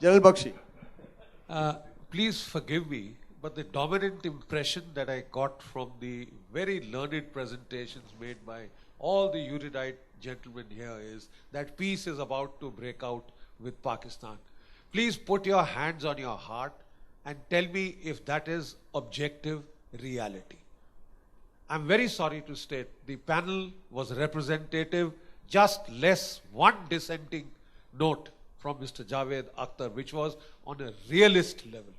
General Bakshi. Please forgive me, but the dominant impression that I got from the very learned presentations made by all the erudite gentlemen here is that peace is about to break out with Pakistan. Please put your hands on your heart and tell me if that is objective reality. I'm very sorry to state the panel was representative, just less one dissenting note from Mr. Javed Akhtar, which was on a realist level.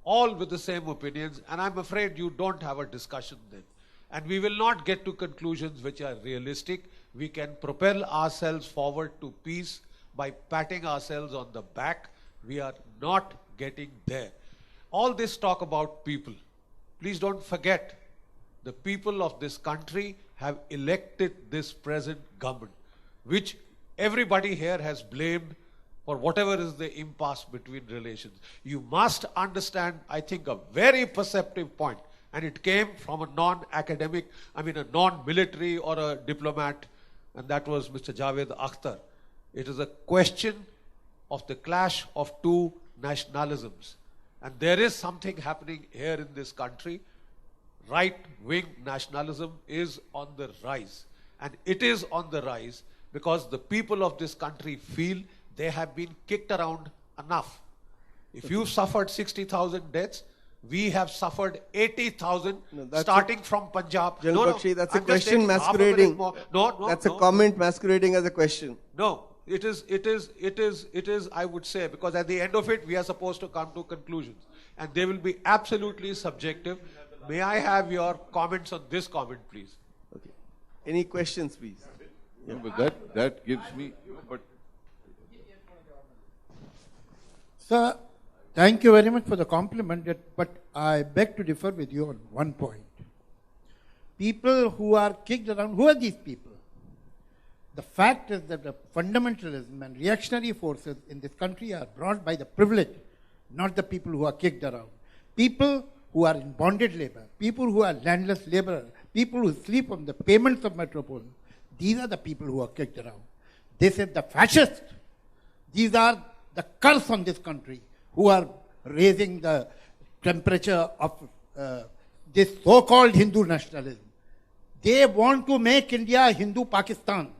All with the same opinions, and I'm afraid you don't have a discussion then. And we will not get to conclusions which are realistic. We can propel ourselves forward to peace by patting ourselves on the back. We are not getting there. All this talk about people, please don't forget, the people of this country have elected this present government, which everybody here has blamed for whatever is the impasse between relations. You must understand, I think, a very perceptive point, and it came from a non-academic, a non-military or a diplomat, and that was Mr. Javed Akhtar. It is a question of the clash of two nationalisms. And there is something happening here in this country. Right-wing nationalism is on the rise. And it is on the rise because the people of this country feel they have been kicked around enough. If you suffered 60,000 deaths, we have suffered 80,000 starting from Punjab. General Bakshi, that's a question masquerading. That's a comment masquerading as a question. No, it is, I would say, because at the end of it, we are supposed to come to conclusions. And they will be absolutely subjective. May I have your comments on this comment, please? Okay. Any questions, please? Yeah. No, but that gives me... But Sir, thank you very much for the compliment, but I beg to differ with you on one point. People who are kicked around, who are these people? The fact is that the fundamentalism and reactionary forces in this country are brought by the privileged, not the people who are kicked around. People who are in bonded labor, people who are landless laborers, people who sleep on the payments of metropole, these are the people who are kicked around. This is the fascists. These are the curse on this country who are raising the temperature of this so-called Hindu nationalism. They want to make India Hindu Pakistan.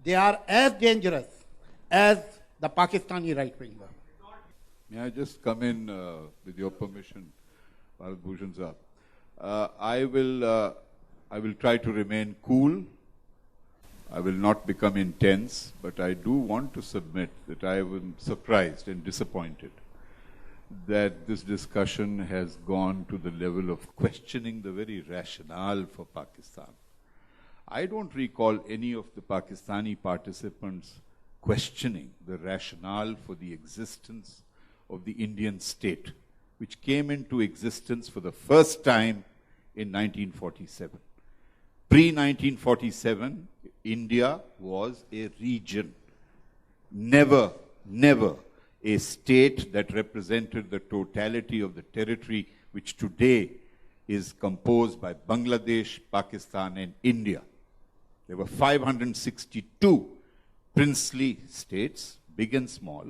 They are as dangerous as the Pakistani right-wing. May I just come in with your permission, Bharat Bhushan Saab? I will try to remain cool. I will not become intense, but I do want to submit that I am surprised and disappointed that this discussion has gone to the level of questioning the very rationale for Pakistan. I don't recall any of the Pakistani participants questioning the rationale for the existence of the Indian state, which came into existence for the first time in 1947. Pre-1947, India was a region. Never a state that represented the totality of the territory which today is composed by Bangladesh, Pakistan and India. There were 562 princely states, big and small.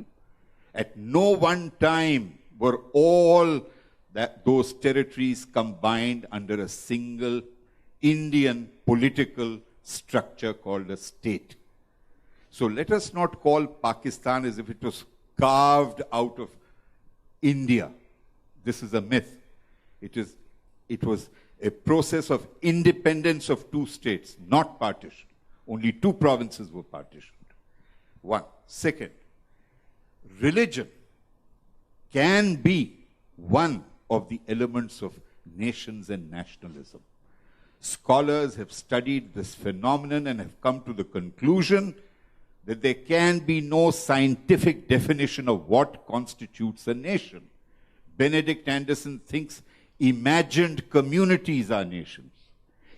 At no one time were all those territories combined under a single Indian political structure called a state. So let us not call Pakistan as if it was carved out of India. This is a myth. It was a process of independence of two states, not partition. Only two provinces were partitioned. One. Second, religion can be one of the elements of nations and nationalism. Scholars have studied this phenomenon and have come to the conclusion that there can be no scientific definition of what constitutes a nation. Benedict Anderson thinks imagined communities are nations.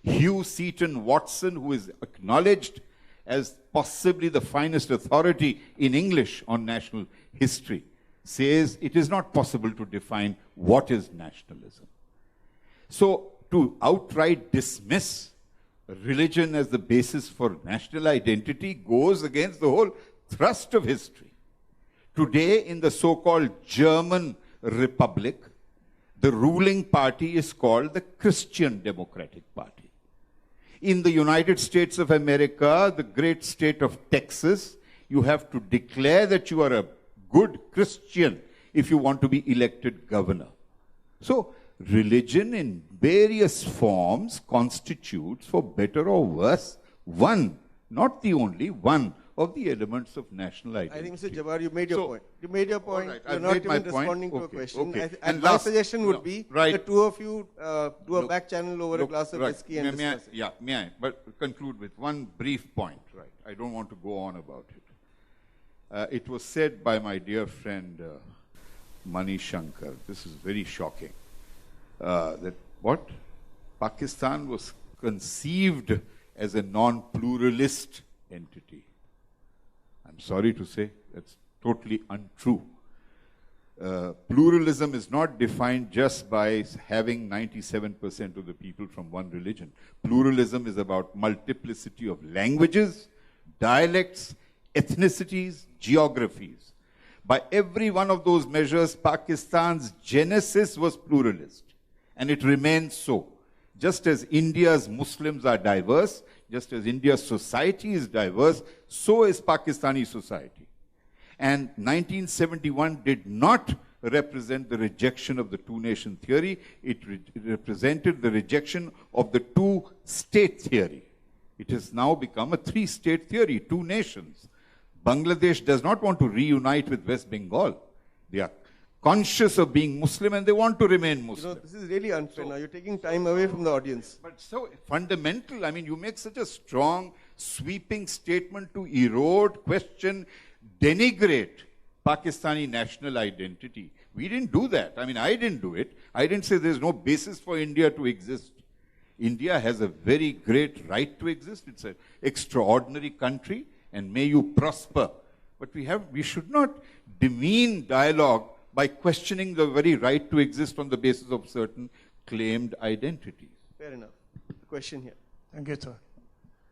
Hugh Seaton Watson, who is acknowledged as possibly the finest authority in English on national history, says it is not possible to define what is nationalism. So, to outright dismiss religion as the basis for national identity goes against the whole thrust of history. Today, in the so-called German Republic, the ruling party is called the Christian Democratic Party. In the United States of America, the great state of Texas, you have to declare that you are a good Christian if you want to be elected governor. So, religion in various forms constitutes, for better or worse, one, not the only one, of the elements of national identity. I think, Mr. Jabbar, you made your point. You made your point. Right, You're I've not made my even point. responding to a Okay, question. okay. And last- my suggestion would be right. the two of you do a Look, back channel over a glass of right. whiskey and may I, discuss it. yeah, may I? But conclude with one brief point. Right. I don't want to go on about it. It was said by my dear friend Mani Shankar. This is very shocking. That what? Pakistan was conceived as a non-pluralist entity. I'm sorry to say that's totally untrue. Pluralism is not defined just by having 97% of the people from one religion. Pluralism is about multiplicity of languages, dialects, ethnicities, geographies. By every one of those measures, Pakistan's genesis was pluralist, and it remains so. Just as India's Muslims are diverse, just as India's society is diverse, so is Pakistani society. And 1971 did not represent the rejection of the two-nation theory. It represented the rejection of the two-state theory. It has now become a three-state theory, two nations. Bangladesh does not want to reunite with West Bengal. They are conscious of being Muslim and they want to remain Muslim. You know, this is really unfair. Now you're taking time away from the audience. But so fundamental, I mean, you make such a strong, sweeping statement to erode, question, denigrate Pakistani national identity. We didn't do that. I mean, I didn't do it. I didn't say there's no basis for India to exist. India has a very great right to exist. It's an extraordinary country, and may you prosper. But we should not demean dialogue by questioning the very right to exist on the basis of certain claimed identities. Fair enough. The question here. Thank you, sir.